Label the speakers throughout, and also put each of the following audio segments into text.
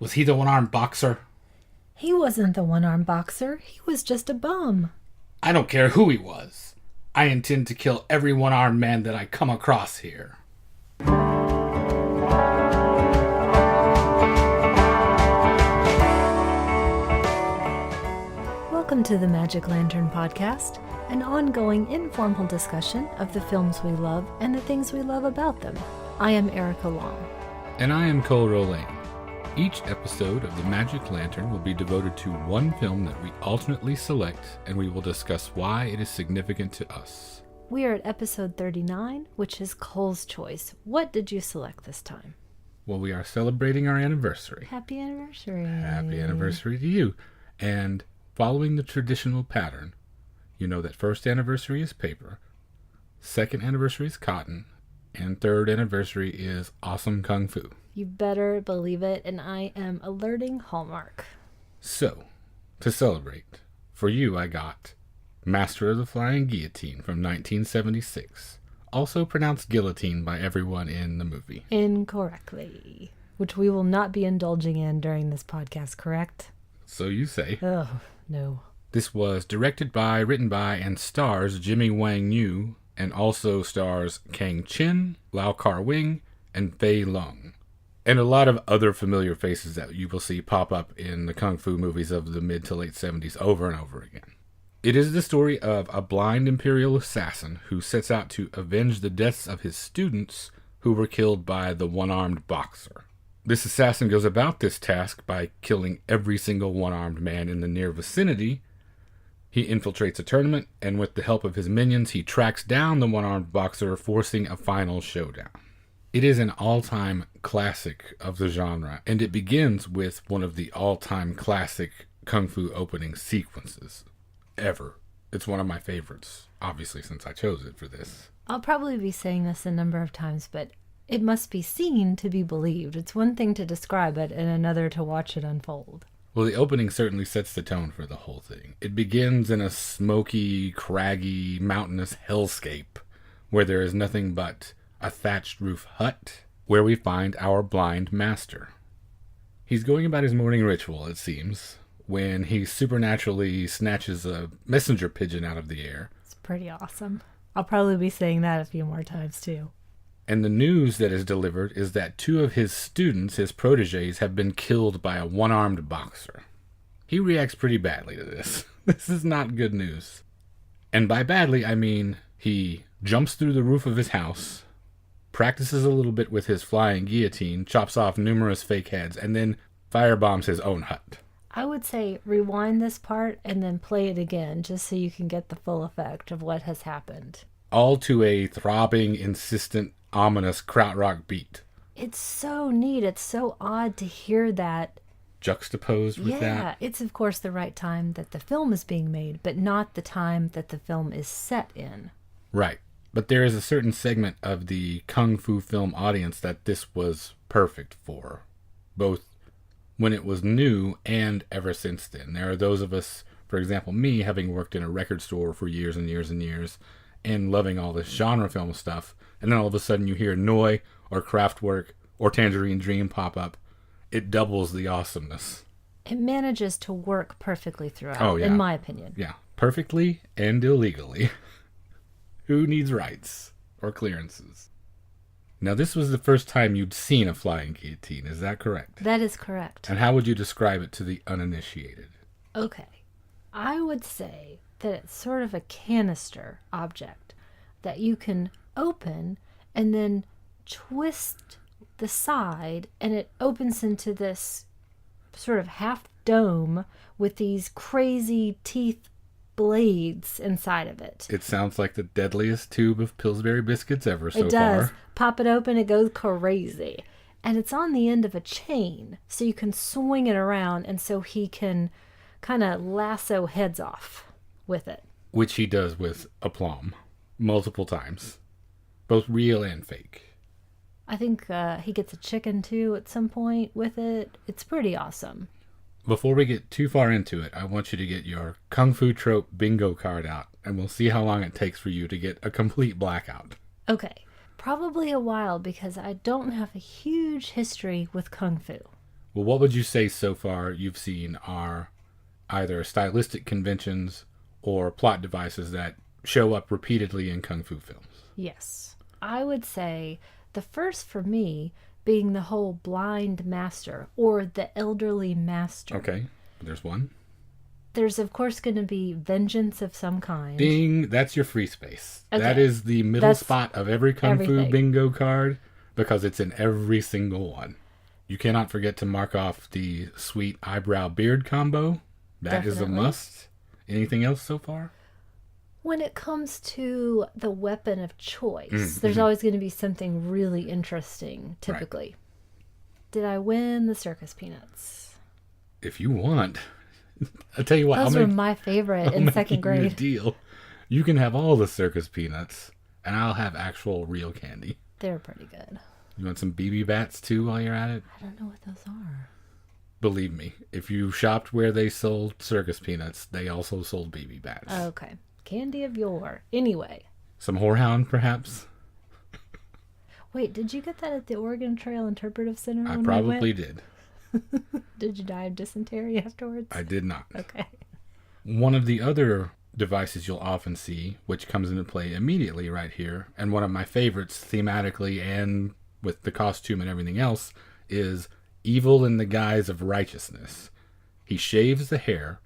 Speaker 1: Was he the one-armed boxer?
Speaker 2: He wasn't the one-armed boxer. He was just a bum.
Speaker 1: I don't care who he was. I intend to kill every one-armed man that I come across here.
Speaker 2: Welcome to the Magic Lantern Podcast, an ongoing informal discussion of the films we love and the things we love about them. I am Erica Long.
Speaker 3: And I am Cole Rolane. Each episode of the Magic Lantern will be devoted to one film that we alternately select, and we will discuss why it is significant to us.
Speaker 2: We are at episode 39, which is Cole's choice. What did you select this time?
Speaker 3: Well, we are celebrating our anniversary.
Speaker 2: Happy anniversary.
Speaker 3: Happy anniversary to you. And following the traditional pattern, you know that first anniversary is paper, second anniversary is cotton, and third anniversary is awesome kung fu.
Speaker 2: You better believe it, and I am alerting Hallmark.
Speaker 3: So, to celebrate, for you I got Master of the Flying Guillotine from 1976, also pronounced guillotine by everyone in the movie.
Speaker 2: Incorrectly. Which we will not be indulging in during this podcast, correct?
Speaker 3: So you say.
Speaker 2: Oh, no.
Speaker 3: This was directed by, written by, and stars Jimmy Wang Yu, and also stars Kang Chin, Lau Kar Wing, and Fei Lung. And a lot of other familiar faces that you will see pop up in the kung fu movies of the mid to late 70s over and over again. It is the story of a blind imperial assassin who sets out to avenge the deaths of his students who were killed by the one-armed boxer. This assassin goes about this task by killing every single one-armed man in the near vicinity. He infiltrates a tournament, and with the help of his minions, he tracks down the one-armed boxer, forcing a final showdown. It is an all-time classic of the genre, and it begins with one of the all-time classic kung fu opening sequences ever. It's one of my favorites, obviously, since I chose it for this.
Speaker 2: I'll probably be saying this a number of times, but it must be seen to be believed. It's one thing to describe it and another to watch it unfold.
Speaker 3: Well, the opening certainly sets the tone for the whole thing. It begins in a smoky, craggy, mountainous hellscape where there is nothing but a thatched roof hut where we find our blind master. He's going about his morning ritual, it seems, when he supernaturally snatches a messenger pigeon out of the air.
Speaker 2: It's pretty awesome. I'll probably be saying that a few more times, too.
Speaker 3: And the news that is delivered is that two of his students, his protégés, have been killed by a one-armed boxer. He reacts pretty badly to this. This is not good news. And by badly, I mean he jumps through the roof of his house, practices a little bit with his flying guillotine, chops off numerous fake heads, and then firebombs his own hut.
Speaker 2: I would say rewind this part and then play it again just so you can get the full effect of what has happened.
Speaker 3: All to a throbbing, insistent, ominous krautrock beat.
Speaker 2: It's so neat. It's so odd to hear that.
Speaker 3: Juxtaposed with that.
Speaker 2: Yeah, it's of course the right time that the film is being made, but not the time that the film is set in.
Speaker 3: Right. But there is a certain segment of the kung fu film audience that this was perfect for, both when it was new and ever since then. There are those of us, for example, me, having worked in a record store for years and years and years, and loving all this genre film stuff, and then all of a sudden you hear Noi, or Kraftwerk, or Tangerine Dream pop up. It doubles the awesomeness.
Speaker 2: It manages to work perfectly throughout, in my opinion.
Speaker 3: Yeah, perfectly and illegally. Who needs rights or clearances? Now, this was the first time you'd seen a flying guillotine, is that correct?
Speaker 2: That is correct.
Speaker 3: And how would you describe it to the uninitiated?
Speaker 2: Okay. I would say that it's sort of a canister object that you can open and then twist the side, and it opens into this sort of half dome with these crazy teeth blades inside of it.
Speaker 3: It sounds like the deadliest tube of Pillsbury biscuits ever so far.
Speaker 2: It does. Pop it open, it goes crazy. And it's on the end of a chain, so you can swing it around, and so he can kind of lasso heads off with it.
Speaker 3: Which he does with aplomb. Multiple times. Both real and fake.
Speaker 2: I think he gets a chicken, too, at some point with it. It's pretty awesome.
Speaker 3: Before we get too far into it, I want you to get your Kung Fu Trope bingo card out, and we'll see how long it takes for you to get a complete blackout.
Speaker 2: Okay. Probably a while, because I don't have a huge history with Kung Fu.
Speaker 3: Well, what would you say so far you've seen are either stylistic conventions or plot devices that show up repeatedly in Kung Fu films?
Speaker 2: Yes. I would say the first for me being the whole blind master or the elderly master.
Speaker 3: Okay, there's one.
Speaker 2: There's, of course, going to be vengeance of some kind.
Speaker 3: Ding, that's your free space.
Speaker 2: Okay.
Speaker 3: That is the middle spot of every Kung Fu
Speaker 2: everything.
Speaker 3: bingo card because it's in every single one. You cannot forget to mark off the sweet eyebrow beard combo. That is a
Speaker 2: Definitely.
Speaker 3: must. Anything else so far?
Speaker 2: When it comes to the weapon of choice, there's always going to be something really interesting, typically. Did I win the circus peanuts?
Speaker 3: If you want. I'll tell you what.
Speaker 2: Those were my favorite in second
Speaker 3: You a
Speaker 2: grade.
Speaker 3: deal. You can have all the circus peanuts, and I'll have actual real candy.
Speaker 2: They were pretty good.
Speaker 3: You want some BB bats too while you're at it?
Speaker 2: I don't know what those are.
Speaker 3: Believe me, if you shopped where they sold circus peanuts, they also sold BB bats.
Speaker 2: Okay. Candy of yore. Anyway.
Speaker 3: Some whorehound, perhaps?
Speaker 2: Wait, did you get that at the Oregon Trail Interpretive Center?
Speaker 3: I
Speaker 2: when we
Speaker 3: probably
Speaker 2: went?
Speaker 3: did.
Speaker 2: Did you die of dysentery afterwards?
Speaker 3: I did not.
Speaker 2: Okay.
Speaker 3: One of the other devices you'll often see, which comes into play immediately right here, and one of my favorites thematically and with the costume and everything else, is evil in the guise of righteousness. He shaves the hair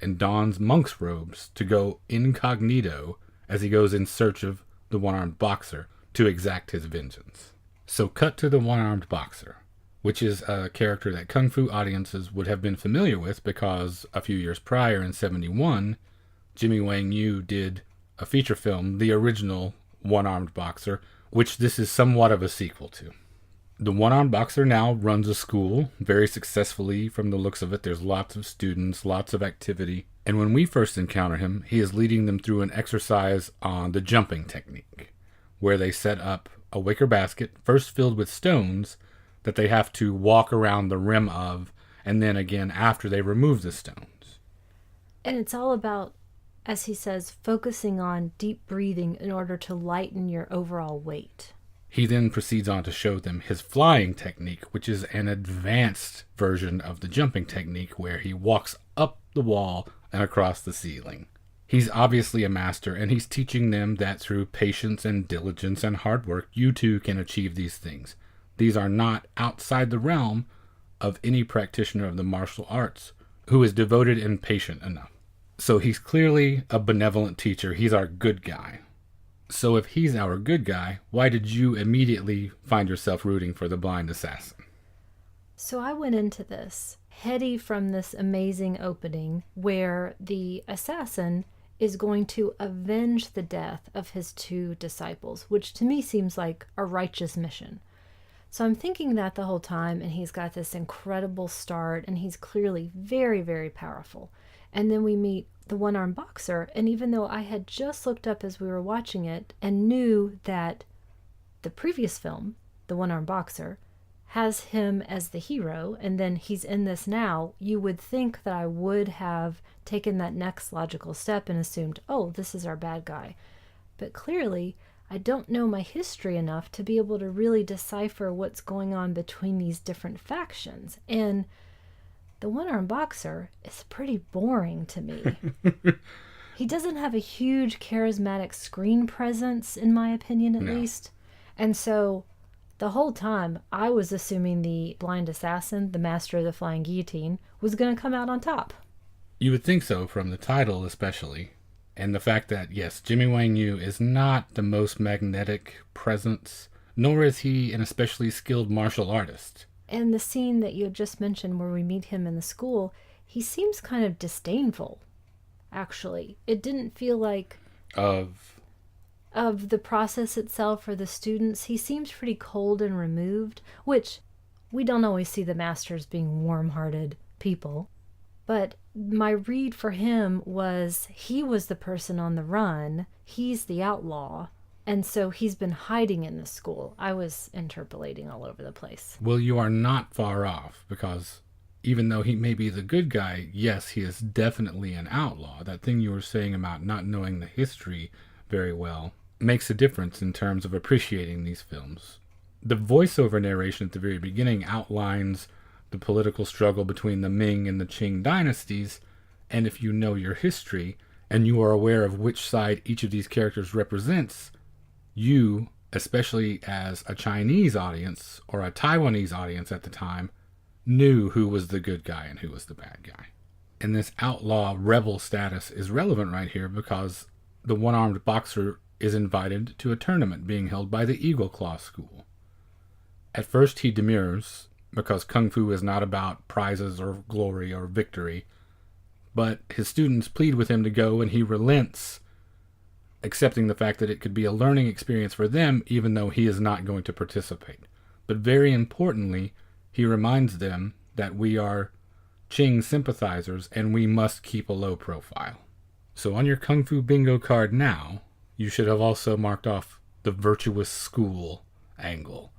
Speaker 3: and dons monk's robes to go incognito as he goes in search of the one-armed boxer to exact his vengeance. So cut to the one-armed boxer, which is a character that Kung Fu audiences would have been familiar with because a few years prior in 1971, Jimmy Wang Yu did a feature film, the original One-Armed Boxer, which this is somewhat of a sequel to. The One-Armed Boxer now runs a school very successfully from the looks of it. There's lots of students, lots of activity. And when we first encounter him, he is leading them through an exercise on the jumping technique, where they set up a wicker basket, first filled with stones, that they have to walk around the rim of, and then again after they remove the stones.
Speaker 2: And it's all about, as he says, focusing on deep breathing in order to lighten your overall weight.
Speaker 3: He then proceeds on to show them his flying technique, which is an advanced version of the jumping technique where he walks up the wall and across the ceiling. He's obviously a master, and he's teaching them that through patience and diligence and hard work, you too can achieve these things. These are not outside the realm of any practitioner of the martial arts who is devoted and patient enough. So he's clearly a benevolent teacher. He's our good guy. So if he's our good guy, why did you immediately find yourself rooting for the blind assassin?
Speaker 2: So I went into this heady from this amazing opening where the assassin is going to avenge the death of his two disciples, which to me seems like a righteous mission. So I'm thinking that the whole time, and he's got this incredible start, and he's clearly very, very powerful. And then we meet the one-armed boxer, and even though I had just looked up as we were watching it and knew that the previous film, the one-armed boxer, has him as the hero, and then he's in this now, you would think that I would have taken that next logical step and assumed, oh, this is our bad guy. But clearly, I don't know my history enough to be able to really decipher what's going on between these different factions. And the one-armed boxer is pretty boring to me. He doesn't have a huge charismatic screen presence, in my opinion, at least. And so the whole time I was assuming the blind assassin, the master of the flying guillotine, was going to come out on top.
Speaker 3: You would think so from the title especially. And the fact that, yes, Jimmy Wang Yu is not the most magnetic presence, nor is he an especially skilled martial artist.
Speaker 2: And the scene that you had just mentioned where we meet him in the school, he seems kind of disdainful, actually. It didn't feel like
Speaker 3: Of
Speaker 2: the process itself or the students. He seems pretty cold and removed, which we don't always see the masters being warm-hearted people. But my read for him was he was the person on the run. He's the outlaw. And so he's been hiding in the school. I was interpolating all over the place.
Speaker 3: Well, you are not far off, because even though he may be the good guy, yes, he is definitely an outlaw. That thing you were saying about not knowing the history very well makes a difference in terms of appreciating these films. The voiceover narration at the very beginning outlines the political struggle between the Ming and the Qing dynasties, and if you know your history and you are aware of which side each of these characters represents, you, especially as a Chinese audience or a Taiwanese audience at the time, knew who was the good guy and who was the bad guy. And this outlaw rebel status is relevant right here because the one-armed boxer is invited to a tournament being held by the Eagle Claw School. At first he demurs, because Kung Fu is not about prizes or glory or victory, but his students plead with him to go and he relents, accepting the fact that it could be a learning experience for them even though he is not going to participate. But very importantly, he reminds them that we are Qing sympathizers and we must keep a low profile. So on your Kung Fu bingo card now, you should have also marked off the virtuous school angle,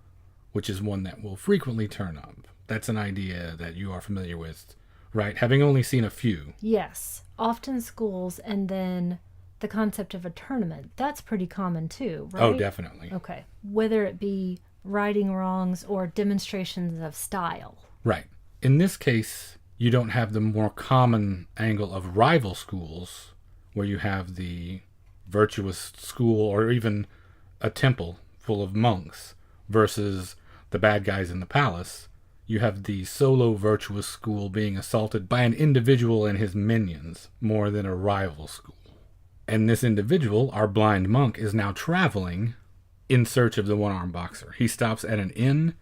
Speaker 3: which is one that will frequently turn up. That's an idea that you are familiar with, right? Having only seen a few.
Speaker 2: Yes, often schools, and then the concept of a tournament. That's pretty common too, right?
Speaker 3: Oh, definitely.
Speaker 2: Okay. Whether it be righting wrongs or demonstrations of style.
Speaker 3: Right. In this case, you don't have the more common angle of rival schools, where you have the virtuous school or even a temple full of monks versus the bad guys in the palace. You have the solo virtuous school being assaulted by an individual and his minions more than a rival school. And this individual, our blind monk, is now traveling in search of the one-armed boxer. He stops at an inn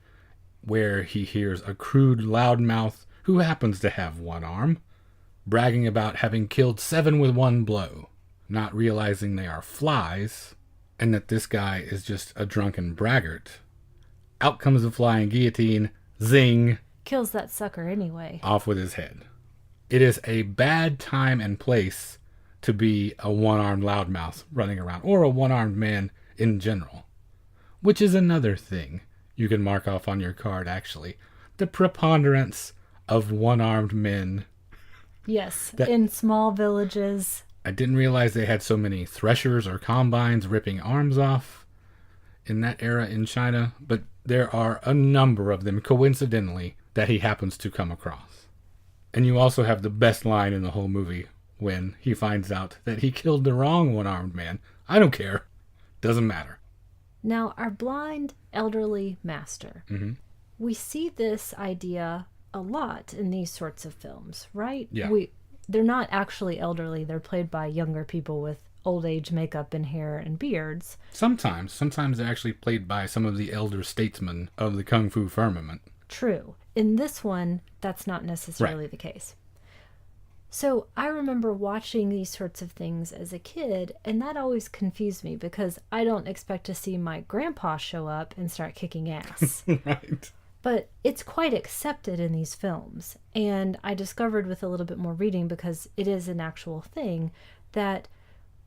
Speaker 3: where he hears a crude loudmouth who happens to have one arm, bragging about having killed 7 with one blow, not realizing they are flies, and that this guy is just a drunken braggart. Out comes the flying guillotine, zing,
Speaker 2: Kills that sucker anyway.
Speaker 3: off with his head. It is a bad time and place to be a one-armed loudmouth running around, or a one-armed man in general. Which is another thing you can mark off on your card, actually. The preponderance of one-armed men.
Speaker 2: Yes, in small villages.
Speaker 3: I didn't realize they had so many threshers or combines ripping arms off in that era in China, but there are a number of them, coincidentally, that he happens to come across. And you also have the best line in the whole movie when he finds out that he killed the wrong one-armed man. I don't care. Doesn't matter.
Speaker 2: Now, our blind elderly master.
Speaker 3: Mm-hmm.
Speaker 2: We see this idea a lot in these sorts of films, right?
Speaker 3: Yeah.
Speaker 2: They're not actually elderly. They're played by younger people with old age makeup and hair and beards.
Speaker 3: Sometimes they're actually played by some of the elder statesmen of the Kung Fu firmament.
Speaker 2: True. In this one, that's not necessarily the case. So I remember watching these sorts of things as a kid, and that always confused me because I don't expect to see my grandpa show up and start kicking ass.
Speaker 3: Right.
Speaker 2: But it's quite accepted in these films. And I discovered with a little bit more reading, because it is an actual thing, that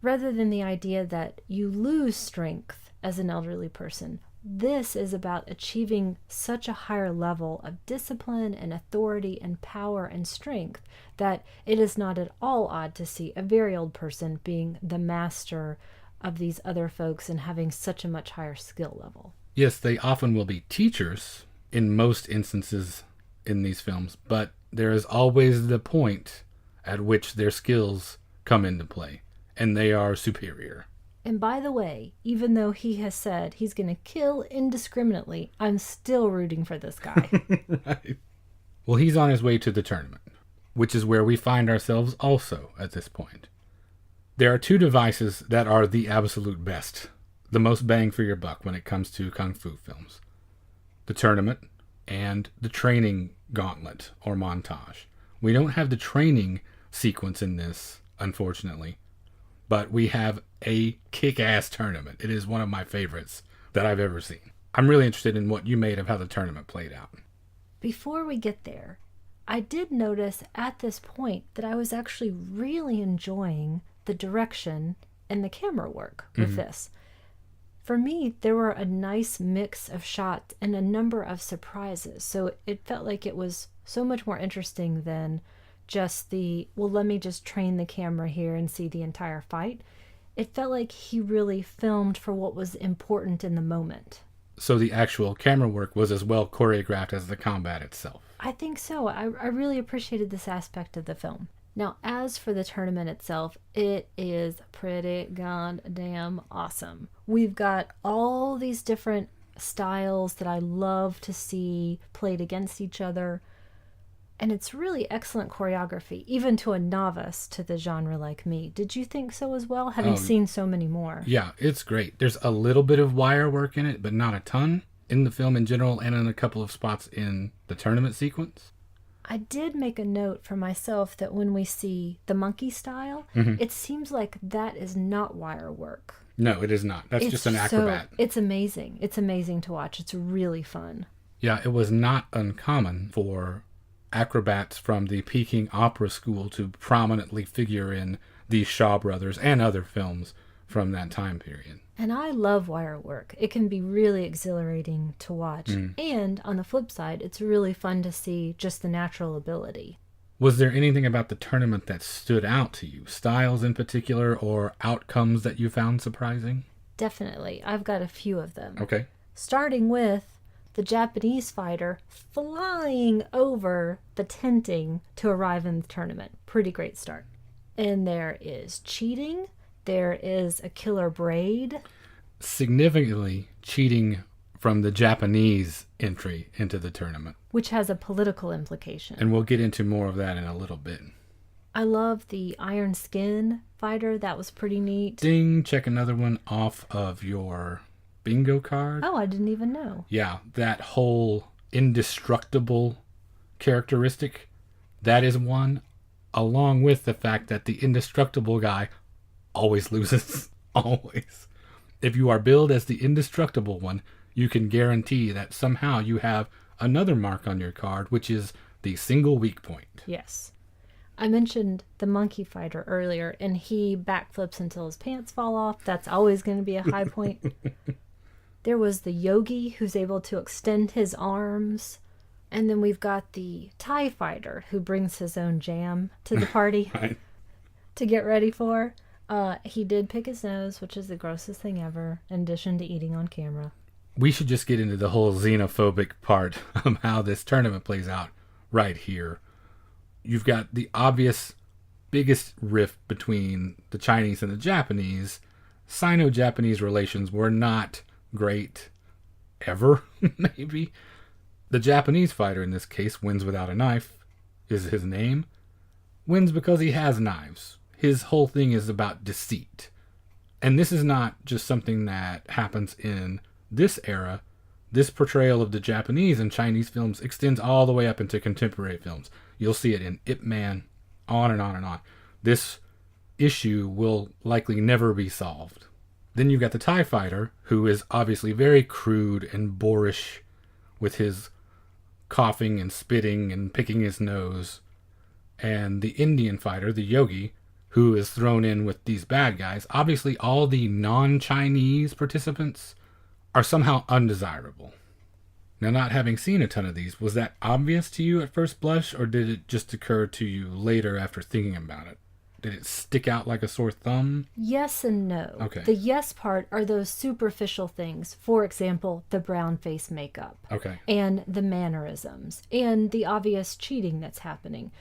Speaker 2: rather than the idea that you lose strength as an elderly person, this is about achieving such a higher level of discipline and authority and power and strength that it is not at all odd to see a very old person being the master of these other folks and having such a much higher skill level.
Speaker 3: Yes, they often will be teachers in most instances in these films, but there is always the point at which their skills come into play, and they are superior.
Speaker 2: And by the way, even though he has said he's going to kill indiscriminately, I'm still rooting for this guy.
Speaker 3: Right. Well, he's on his way to the tournament, which is where we find ourselves also at this point. There are 2 devices that are the absolute best, the most bang for your buck when it comes to Kung Fu films. The tournament and the training gauntlet or montage. We don't have the training sequence in this, unfortunately, but we have a kick-ass tournament. It is one of my favorites that I've ever seen. I'm really interested in what you made of how the tournament played out.
Speaker 2: Before we get there, I did notice at this point that I was actually really enjoying the direction and the camera work with this. For me, there were a nice mix of shots and a number of surprises. So it felt like it was so much more interesting than just let me just train the camera here and see the entire fight. It felt like he really filmed for what was important in the moment.
Speaker 3: So the actual camera work was as well choreographed as the combat itself.
Speaker 2: I think so. I really appreciated this aspect of the film. Now, as for the tournament itself, it is pretty goddamn awesome. We've got all these different styles that I love to see played against each other. And it's really excellent choreography, even to a novice to the genre like me. Did you think so as well, having seen so many more?
Speaker 3: Yeah, it's great. There's a little bit of wire work in it, but not a ton in the film in general and in a couple of spots in the tournament sequence.
Speaker 2: I did make a note for myself that when we see the monkey style, it seems like that is not wire work.
Speaker 3: No, it is not. That's just an acrobat.
Speaker 2: It's amazing. It's amazing to watch. It's really fun.
Speaker 3: Yeah, it was not uncommon for acrobats from the Peking Opera School to prominently figure in the Shaw Brothers and other films from that time period.
Speaker 2: And I love wire work. It can be really exhilarating to watch. And on the flip side, it's really fun to see just the natural ability.
Speaker 3: Was there anything about the tournament that stood out to you? Styles in particular or outcomes that you found surprising?
Speaker 2: Definitely. I've got a few of them.
Speaker 3: Okay.
Speaker 2: Starting with the Japanese fighter flying over the tenting to arrive in the tournament. Pretty great start. And there is cheating. There is a killer braid.
Speaker 3: Significantly cheating from the Japanese entry into the tournament.
Speaker 2: Which has a political implication.
Speaker 3: And we'll get into more of that in a little bit.
Speaker 2: I love the Iron Skin fighter. That was pretty neat.
Speaker 3: Ding, check another one off of your bingo card.
Speaker 2: Oh, I didn't even know.
Speaker 3: Yeah, that whole indestructible characteristic, that is one, along with the fact that the indestructible guy always loses. Always. If you are billed as the indestructible one, you can guarantee that somehow you have another mark on your card, which is the single weak point.
Speaker 2: Yes. I mentioned the monkey fighter earlier, and he backflips until his pants fall off. That's always going to be a high point. There was the yogi who's able to extend his arms. And then we've got the Thai fighter who brings his own jam to the party
Speaker 3: Right.
Speaker 2: to get ready for. He did pick his nose, which is the grossest thing ever, in addition to eating on camera.
Speaker 3: We should just get into the whole xenophobic part of how this tournament plays out right here. You've got the obvious biggest rift between the Chinese and the Japanese. Sino-Japanese relations were not great ever, maybe. The Japanese fighter in this case wins without a knife, is his name. Wins because he has knives. His whole thing is about deceit. And this is not just something that happens in this era. This portrayal of the Japanese and Chinese films extends all the way up into contemporary films. You'll see it in Ip Man, on and on and on. This issue will likely never be solved. Then you've got the Thai fighter, who is obviously very crude and boorish with his coughing and spitting and picking his nose. And the Indian fighter, the yogi, who is thrown in with these bad guys. Obviously, all the non-Chinese participants are somehow undesirable. Now, not having seen a ton of these, was that obvious to you at first blush, or did it just occur to you later after thinking about it? Did it stick out like a sore thumb?
Speaker 2: Yes and no.
Speaker 3: Okay.
Speaker 2: The yes part are those superficial things. For example, the brown face makeup.
Speaker 3: Okay.
Speaker 2: And the mannerisms. And the obvious cheating that's happening.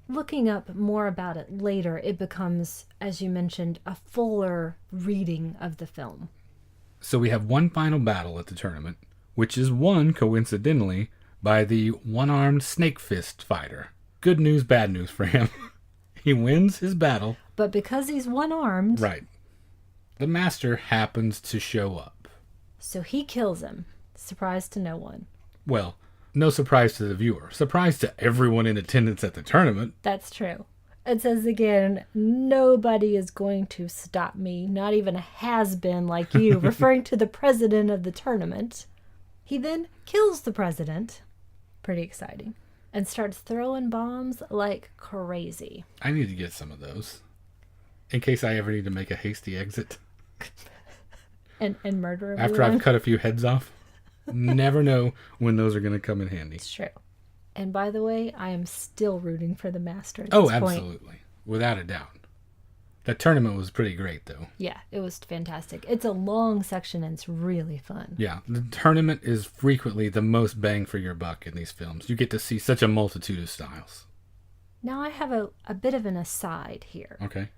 Speaker 2: Looking up more about it later, it becomes, as you mentioned, a fuller reading of the film.
Speaker 3: So we have one final battle at the tournament, which is won, coincidentally, by the one-armed snake fist fighter. Good news, bad news for him. He wins his battle.
Speaker 2: But because he's one-armed...
Speaker 3: Right. The master happens to show up.
Speaker 2: So he kills him. Surprise to no one.
Speaker 3: Well, no surprise to the viewer. Surprise to everyone in attendance at the tournament.
Speaker 2: That's true. It says again, nobody is going to stop me, not even a has-been like you, referring to the president of the tournament. He then kills the president. Pretty exciting. And starts throwing bombs like crazy.
Speaker 3: I need to get some of those. In case I ever need to make a hasty exit.
Speaker 2: And murder everyone.
Speaker 3: After I've cut a few heads off. Never know when those are going to come in handy.
Speaker 2: It's true. And by the way, I am still rooting for the master at
Speaker 3: Oh,
Speaker 2: this point.
Speaker 3: absolutely. Without a doubt. That tournament was pretty great, though.
Speaker 2: Yeah, it was fantastic. It's a long section and it's really fun.
Speaker 3: Yeah, the tournament is frequently the most bang for your buck in these films. You get to see such a multitude of styles.
Speaker 2: Now I have a bit of an aside here.
Speaker 3: Okay.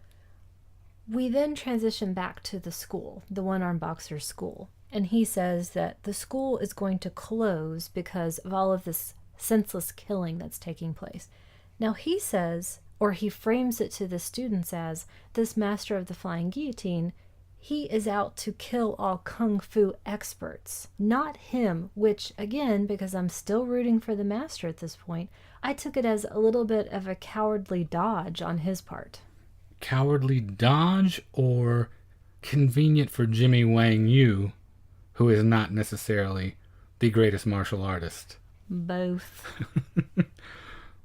Speaker 2: We then transition back to the school, the OneArmed Boxer school. And he says that the school is going to close because of all of this senseless killing that's taking place. Now he says, or he frames it to the students as, this master of the flying guillotine, he is out to kill all kung fu experts. Not him, which, again, because I'm still rooting for the master at this point, I took it as a little bit of a cowardly dodge on his part.
Speaker 3: Cowardly dodge or convenient for Jimmy Wang Yu, who is not necessarily the greatest martial artist?
Speaker 2: Both.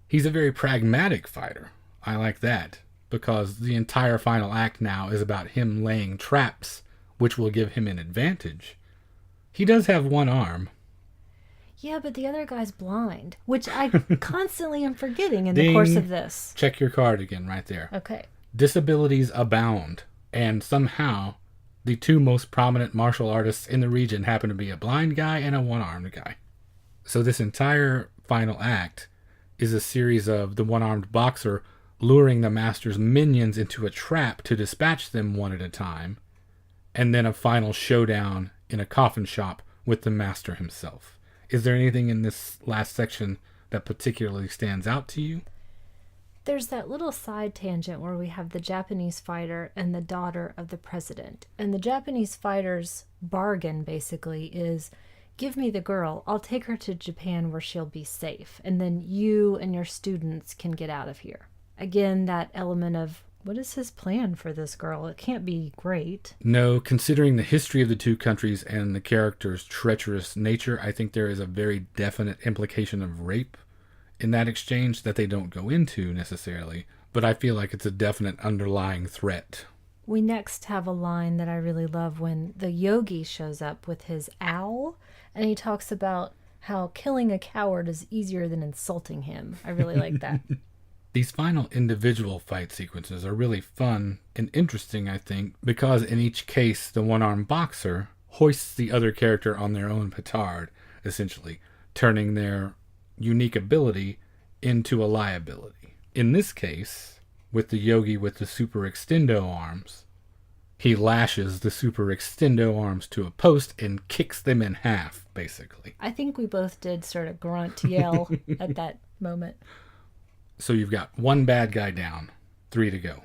Speaker 3: He's a very pragmatic fighter. I like that, because the entire final act now is about him laying traps, which will give him an advantage. He does have one arm.
Speaker 2: Yeah, but the other guy's blind, which I constantly am forgetting in
Speaker 3: Ding.
Speaker 2: the course of this.
Speaker 3: Check your card again right there.
Speaker 2: Okay.
Speaker 3: Disabilities abound, and somehow the two most prominent martial artists in the region happen to be a blind guy and a one-armed guy. So this entire final act is a series of the one-armed boxer luring the master's minions into a trap to dispatch them one at a time, and then a final showdown in a coffin shop with the master himself. Is there anything in this last section that particularly stands out to you?
Speaker 2: There's that little side tangent where we have the Japanese fighter and the daughter of the president. And the Japanese fighter's bargain basically is, give me the girl, I'll take her to Japan where she'll be safe, and then you and your students can get out of here. Again, that element of, what is his plan for this girl? It can't be great.
Speaker 3: No, considering the history of the two countries and the character's treacherous nature, I think there is a very definite implication of rape in that exchange that they don't go into necessarily, but I feel like it's a definite underlying threat.
Speaker 2: We next have a line that I really love when the yogi shows up with his owl, and he talks about how killing a coward is easier than insulting him. I really like that.
Speaker 3: These final individual fight sequences are really fun and interesting, I think, because in each case, the one-armed boxer hoists the other character on their own petard, essentially, turning their unique ability into a liability. In this case, with the yogi with the super extendo arms, he lashes the super extendo arms to a post and kicks them in half, basically.
Speaker 2: I think we both did sort of grunt yell at that moment.
Speaker 3: So you've got one bad guy down, 3 to go.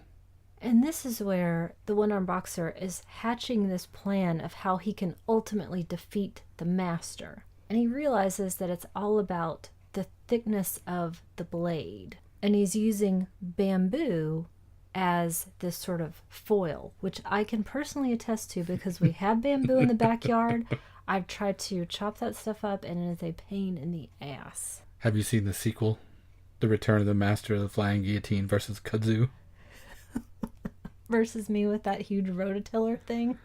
Speaker 2: And this is where the one-armed boxer is hatching this plan of how he can ultimately defeat the master. And he realizes that it's all about the thickness of the blade. And he's using bamboo as this sort of foil, which I can personally attest to because we have bamboo in the backyard. I've tried to chop that stuff up and it is a pain in the ass.
Speaker 3: Have you seen the sequel? The Return of the Master of the Flying Guillotine versus Kudzu?
Speaker 2: Versus me with that huge rototiller thing.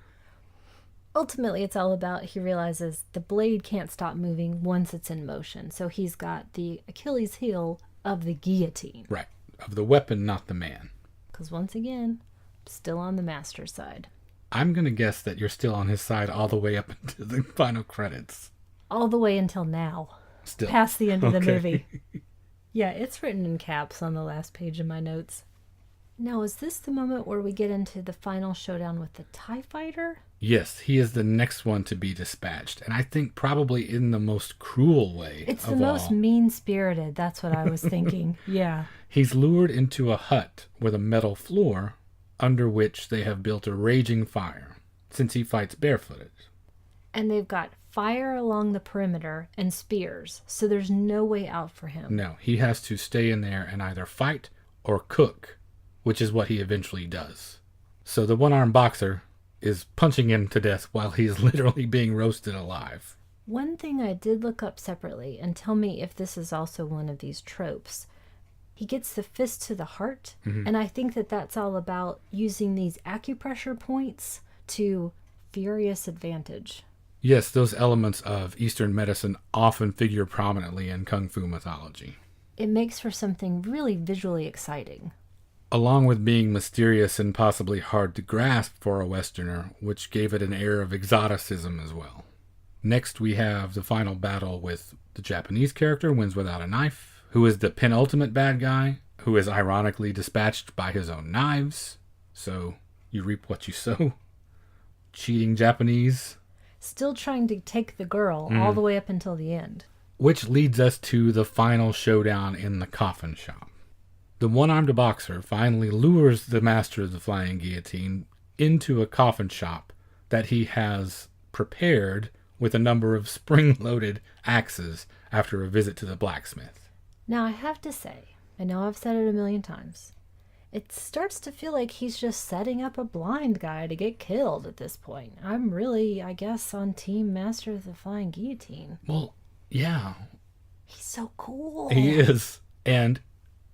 Speaker 2: Ultimately, it's all about, he realizes the blade can't stop moving once it's in motion. So he's got the Achilles heel of the guillotine.
Speaker 3: Right. Of the weapon, not the man.
Speaker 2: Because once again, still on the master's side.
Speaker 3: I'm going to guess that you're still on his side all the way up into the final credits.
Speaker 2: All the way until now.
Speaker 3: Still.
Speaker 2: Past the end of the movie. Yeah, it's written in caps on the last page of my notes. Now, is this the moment where we get into the final showdown with the TIE fighter?
Speaker 3: Yes, he is the next one to be dispatched. And I think probably in the most cruel way
Speaker 2: It's
Speaker 3: of
Speaker 2: the most
Speaker 3: all.
Speaker 2: mean-spirited. That's what I was thinking. Yeah.
Speaker 3: He's lured into a hut with a metal floor under which they have built a raging fire, since he fights barefooted.
Speaker 2: And they've got fire along the perimeter and spears, so there's no way out for him.
Speaker 3: No, he has to stay in there and either fight or cook, which is what he eventually does. So the one-armed boxer is punching him to death while he's literally being roasted alive.
Speaker 2: One thing I did look up separately, and tell me if this is also one of these tropes. He gets the fist to the heart, and I think that that's all about using these acupressure points to furious advantage.
Speaker 3: Yes, those elements of Eastern medicine often figure prominently in Kung Fu mythology.
Speaker 2: It makes for something really visually exciting.
Speaker 3: along with being mysterious and possibly hard to grasp for a Westerner, which gave it an air of exoticism as well. Next, we have the final battle with the Japanese character, Wins Without a Knife, who is the penultimate bad guy, who is ironically dispatched by his own knives. So, you reap what you sow. Cheating Japanese.
Speaker 2: Still trying to take the girl all the way up until the end.
Speaker 3: Which leads us to the final showdown in the coffin shop. The one-armed boxer finally lures the master of the flying guillotine into a coffin shop that he has prepared with a number of spring-loaded axes after a visit to the blacksmith.
Speaker 2: Now, I have to say, I know I've said it a million times, it starts to feel like he's just setting up a blind guy to get killed at this point. I'm really, I guess, on Team Master of the Flying Guillotine.
Speaker 3: Well, yeah.
Speaker 2: He's so cool.
Speaker 3: He is. And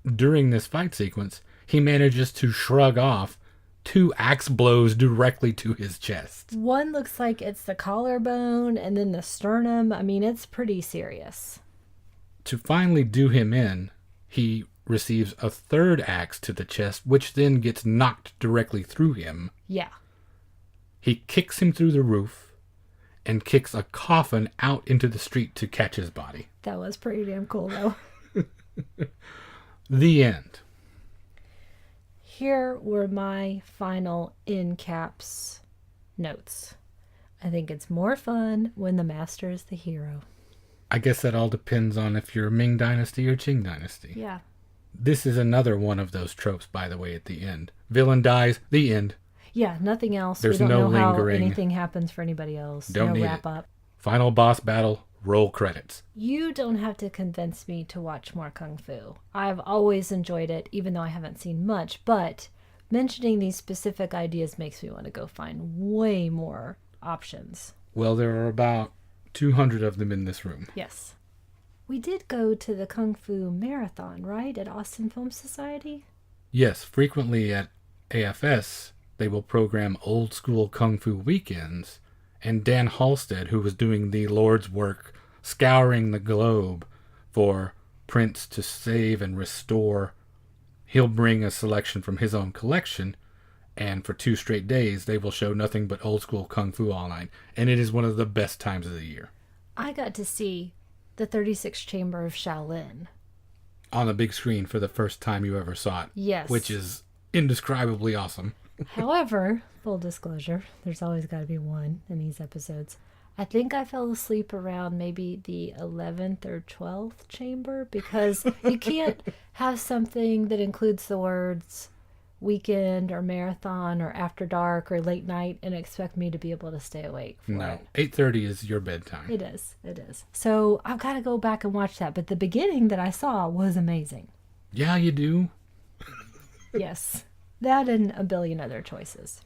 Speaker 3: during this fight sequence, he manages to shrug off 2 axe blows directly to his chest.
Speaker 2: One looks like it's the collarbone and then the sternum. I mean, it's pretty serious.
Speaker 3: To finally do him in, he receives a 3rd axe to the chest, which then gets knocked directly through him.
Speaker 2: Yeah.
Speaker 3: He kicks him through the roof and kicks a coffin out into the street to catch his body.
Speaker 2: That was pretty damn cool, though.
Speaker 3: The end.
Speaker 2: Here were my final in caps notes. I think it's more fun when the master is the hero.
Speaker 3: I guess that all depends on if you're Ming Dynasty or Qing Dynasty.
Speaker 2: Yeah.
Speaker 3: This is another one of those tropes, by the way, at the end. Villain dies, the end.
Speaker 2: Yeah, nothing else.
Speaker 3: There's
Speaker 2: we don't
Speaker 3: no
Speaker 2: know
Speaker 3: lingering.
Speaker 2: how anything happens for anybody else.
Speaker 3: Don't
Speaker 2: no
Speaker 3: need
Speaker 2: wrap
Speaker 3: it.
Speaker 2: up.
Speaker 3: Final boss battle, roll credits.
Speaker 2: You don't have to convince me to watch more Kung Fu. I've always enjoyed it, even though I haven't seen much, but mentioning these specific ideas makes me want to go find way more options.
Speaker 3: Well, there are about 200 of them in this room.
Speaker 2: Yes. We did go to the Kung Fu Marathon, right, at Austin Film Society?
Speaker 3: Yes, frequently at AFS, they will program old school Kung Fu weekends, and Dan Halstead, who was doing the Lord's work, scouring the globe for prints to save and restore, he'll bring a selection from his own collection, and for 2 straight days, they will show nothing but old school Kung Fu all night, and it is one of the best times of the year.
Speaker 2: I got to see the 36th Chamber of Shaolin.
Speaker 3: On the big screen for the first time you ever saw it.
Speaker 2: Yes.
Speaker 3: Which is indescribably awesome.
Speaker 2: However, full disclosure, there's always got to be one in these episodes. I think I fell asleep around maybe the 11th or 12th chamber because you can't have something that includes the words weekend or marathon or after dark or late night and expect me to be able to stay awake for
Speaker 3: No,
Speaker 2: it.
Speaker 3: 8:30 is your bedtime.
Speaker 2: It is. So I've got to go back and watch that. But the beginning that I saw was amazing.
Speaker 3: Yeah, you do.
Speaker 2: Yes. That and a billion other choices.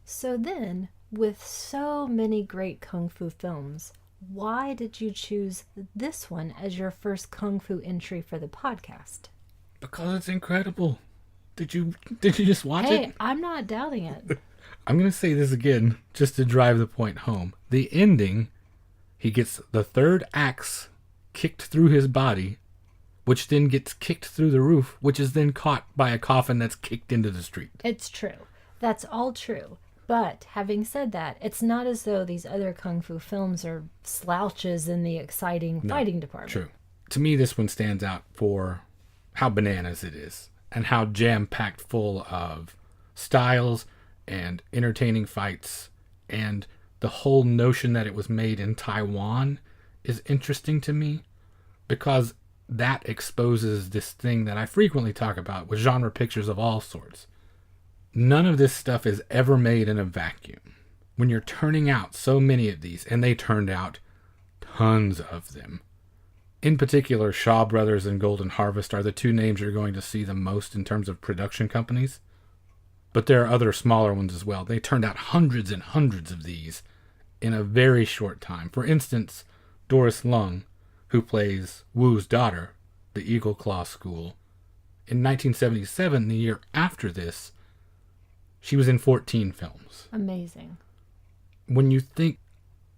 Speaker 2: So then, with so many great Kung Fu films, why did you choose this one as your first Kung Fu entry for the podcast?
Speaker 3: Because it's incredible. Did you just watch it?
Speaker 2: Hey, I'm not doubting it.
Speaker 3: I'm going to say this again just to drive the point home. The ending, he gets the 3rd axe kicked through his body, which then gets kicked through the roof, which is then caught by a coffin that's kicked into the street.
Speaker 2: It's true. That's all true. But having said that, it's not as though these other Kung Fu films are slouches in the exciting fighting department.
Speaker 3: True. To me, this one stands out for how bananas it is and how jam-packed full of styles and entertaining fights, and the whole notion that it was made in Taiwan is interesting to me because that exposes this thing that I frequently talk about with genre pictures of all sorts. None of this stuff is ever made in a vacuum. When you're turning out so many of these, and they turned out tons of them. In particular, Shaw Brothers and Golden Harvest are the 2 names you're going to see the most in terms of production companies. But there are other smaller ones as well. They turned out hundreds and hundreds of these in a very short time. For instance, Doris Lung, who plays Wu's daughter, the Eagle Claw School, in 1977, the year after this, she was in 14 films.
Speaker 2: Amazing.
Speaker 3: When you think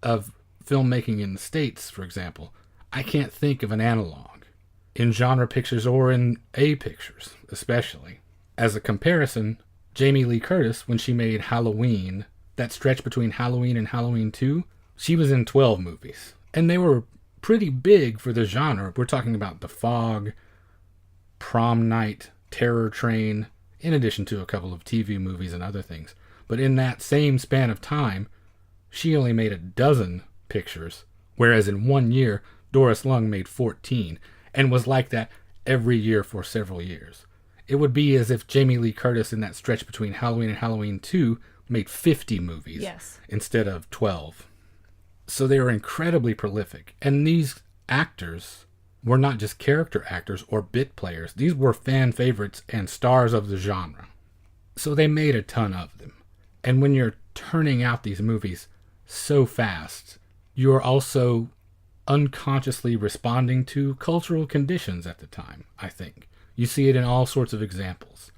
Speaker 3: of filmmaking in the States, for example, I can't think of an analog in genre pictures or in A pictures, especially. As a comparison, Jamie Lee Curtis, when she made Halloween, that stretch between Halloween and Halloween 2, she was in 12 movies. And they were pretty big for the genre. We're talking about The Fog, Prom Night, Terror Train, in addition to a couple of TV movies and other things. But in that same span of time, she only made a dozen pictures, whereas in 1 year, Doris Lung made 14, and was like that every year for several years. It would be as if Jamie Lee Curtis in that stretch between Halloween and Halloween 2 made 50 movies instead of 12. So they were incredibly prolific. And these actors were not just character actors or bit players. These were fan favorites and stars of the genre. So they made a ton of them. And when you're turning out these movies so fast, you're also unconsciously responding to cultural conditions at the time, I think. You see it in all sorts of examples.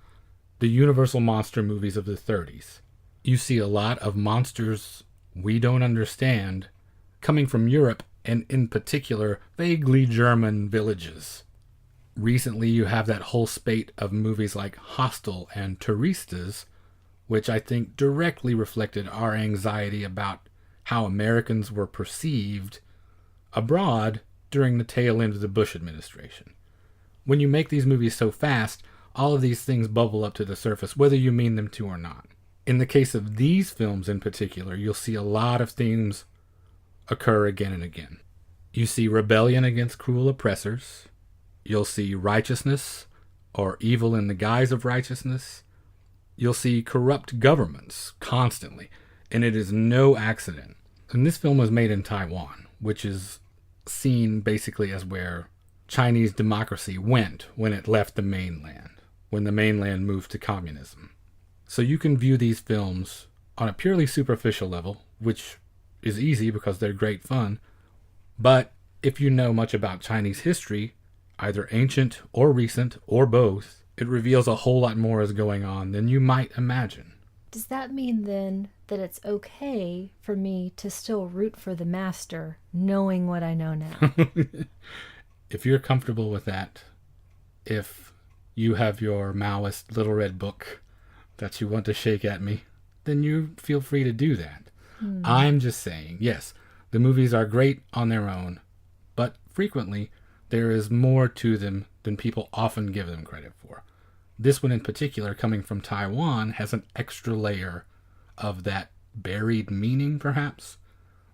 Speaker 3: The Universal monster movies of the 30s. You see a lot of monsters we don't understand coming from Europe, and in particular, vaguely German villages. Recently, you have that whole spate of movies like Hostel and Turistas, which I think directly reflected our anxiety about how Americans were perceived abroad during the tail end of the Bush administration. When you make these movies so fast, all of these things bubble up to the surface, whether you mean them to or not. In the case of these films in particular, you'll see a lot of themes occur again and again. You see rebellion against cruel oppressors. You'll see righteousness or evil in the guise of righteousness. You'll see corrupt governments constantly, and it is no accident. And this film was made in Taiwan, which is seen basically as where Chinese democracy went when it left the mainland, when the mainland moved to communism. So you can view these films on a purely superficial level, which is easy because they're great fun. But if you know much about Chinese history, either ancient or recent or both, it reveals a whole lot more is going on than you might imagine.
Speaker 2: Does that mean then that it's okay for me to still root for the master, knowing what I know now?
Speaker 3: If you're comfortable with that, if you have your Maoist little red book that you want to shake at me, then you feel free to do that. I'm just saying, yes, the movies are great on their own, but frequently there is more to them than people often give them credit for. This one in particular, coming from Taiwan, has an extra layer of that buried meaning, perhaps.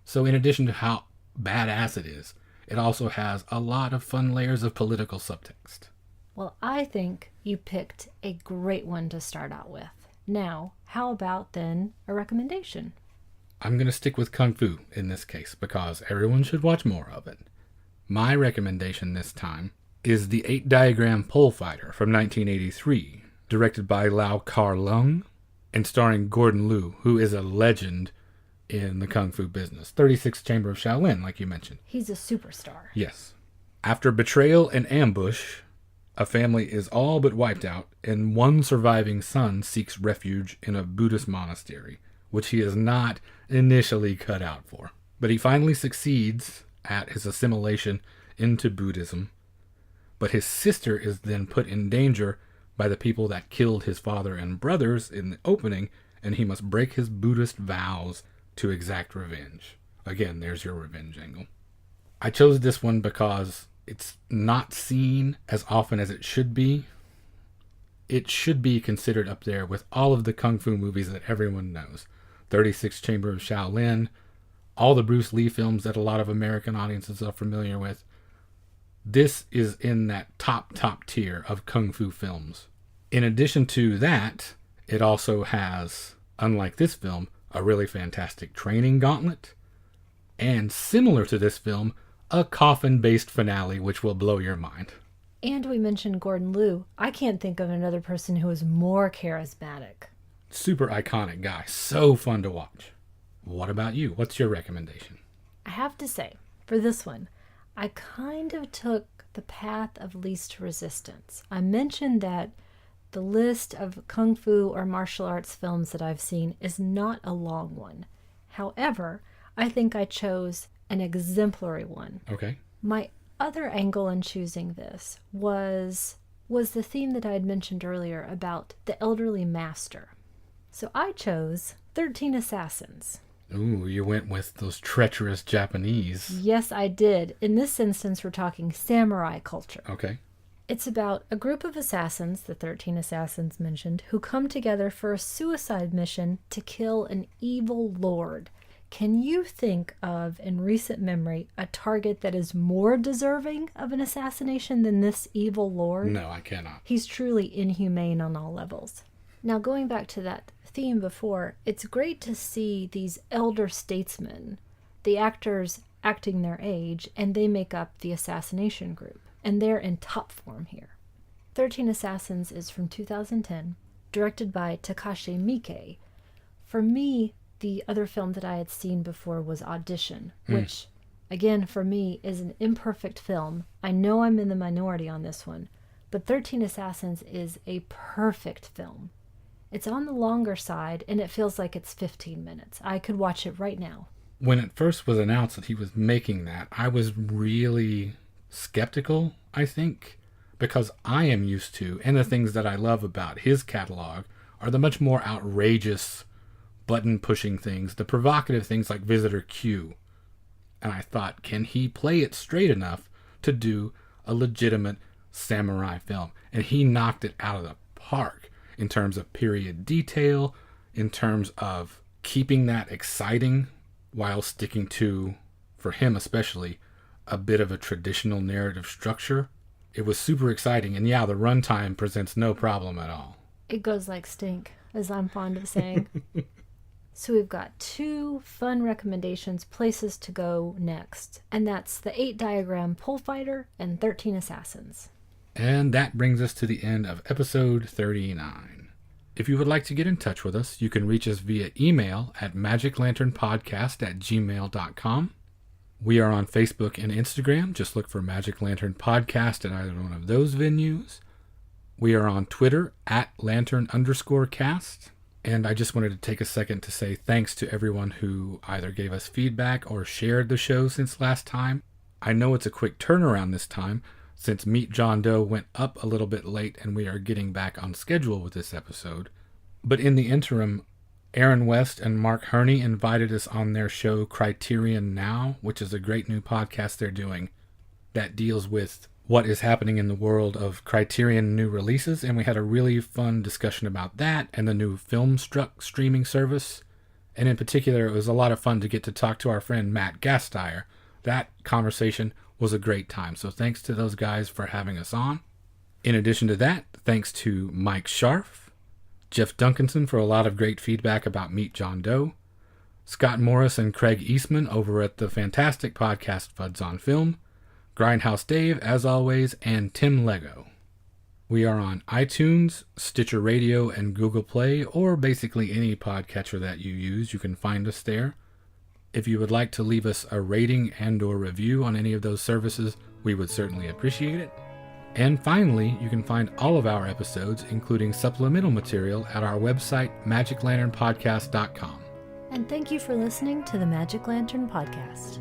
Speaker 3: So in addition to how badass it is, it also has a lot of fun layers of political subtext.
Speaker 2: Well, I think you picked a great one to start out with. Now, how about then a recommendation?
Speaker 3: I'm going to stick with Kung Fu in this case because everyone should watch more of it. My recommendation this time is The 8-Diagram Pole Fighter from 1983, directed by Lau Kar-leung and starring Gordon Liu, who is a legend in the Kung Fu business. 36th Chamber of Shaolin, like you mentioned.
Speaker 2: He's a superstar.
Speaker 3: Yes. After betrayal and ambush, a family is all but wiped out, and one surviving son seeks refuge in a Buddhist monastery, which he is not initially cut out for. But he finally succeeds at his assimilation into Buddhism. But his sister is then put in danger by the people that killed his father and brothers in the opening, and he must break his Buddhist vows to exact revenge. Again, there's your revenge angle. I chose this one because it's not seen as often as it should be. It should be considered up there with all of the Kung Fu movies that everyone knows. 36th Chamber of Shaolin, all the Bruce Lee films that a lot of American audiences are familiar with. This is in that top tier of Kung Fu films. In addition to that, it also has, unlike this film, a really fantastic training gauntlet, and similar to this film, a coffin-based finale which will blow your mind.
Speaker 2: And we mentioned Gordon Liu. I can't think of another person who is more charismatic.
Speaker 3: Super iconic guy. So fun to watch. What about you? What's your recommendation?
Speaker 2: I have to say, for this one, I kind of took the path of least resistance. I mentioned that the list of Kung Fu or martial arts films that I've seen is not a long one. However, I think I chose an exemplary one.
Speaker 3: Okay.
Speaker 2: My other angle in choosing this was was the theme that I had mentioned earlier about the elderly master. So I chose 13 Assassins.
Speaker 3: Ooh, you went with those treacherous Japanese.
Speaker 2: Yes, I did. In this instance, we're talking samurai culture.
Speaker 3: Okay.
Speaker 2: It's about a group of assassins, the 13 assassins mentioned, who come together for a suicide mission to kill an evil lord. Can you think of, in recent memory, a target that is more deserving of an assassination than this evil lord?
Speaker 3: No, I cannot.
Speaker 2: He's truly inhumane on all levels. Now, going back to that theme before, it's great to see these elder statesmen, the actors acting their age, and they make up the assassination group. And they're in top form here. 13 Assassins is from 2010, directed by Takashi Miike. For me, the other film that I had seen before was Audition, which, again, for me, is an imperfect film. I know I'm in the minority on this one, but 13 Assassins is a perfect film. It's on the longer side, and it feels like it's 15 minutes. I could watch it right now.
Speaker 3: When it first was announced that he was making that, I was really skeptical, I think, because I am used to, and the things that I love about his catalog are the much more outrageous button-pushing things, the provocative things like Visitor Q. And I thought, can he play it straight enough to do a legitimate samurai film? And he knocked it out of the park in terms of period detail, in terms of keeping that exciting while sticking to, for him especially, a bit of a traditional narrative structure. It was super exciting, and yeah, the runtime presents no problem at all.
Speaker 2: It goes like stink, as I'm fond of saying. So we've got 2 fun recommendations, places to go next, and that's the 8-diagram Pole Fighter and 13 Assassins.
Speaker 3: And that brings us to the end of episode 39. If you would like to get in touch with us, you can reach us via email at magiclanternpodcast@gmail.com. We are on Facebook and Instagram. Just look for Magic Lantern Podcast at either one of those venues. We are on Twitter at Lantern_cast. And I just wanted to take a second to say thanks to everyone who either gave us feedback or shared the show since last time. I know it's a quick turnaround this time, since Meet John Doe went up a little bit late and we are getting back on schedule with this episode. But in the interim, Aaron West and Mark Herney invited us on their show Criterion Now, which is a great new podcast they're doing that deals with what is happening in the world of Criterion new releases, and we had a really fun discussion about that and the new Filmstruck streaming service. And in particular, it was a lot of fun to get to talk to our friend Matt Gasteyer. That conversation was a great time, so thanks to those guys for having us on. In addition to that, thanks to Mike Scharf, Jeff Duncanson for a lot of great feedback about Meet John Doe, Scott Morris and Craig Eastman over at the fantastic podcast Fuds on Film, Grindhouse Dave, as always, and Tim Lego. We are on iTunes, Stitcher Radio, and Google Play, or basically any podcatcher that you use. You can find us there. If you would like to leave us a rating and or review on any of those services, we would certainly appreciate it. And finally, you can find all of our episodes, including supplemental material, at our website, magiclanternpodcast.com.
Speaker 2: And thank you for listening to the Magic Lantern Podcast.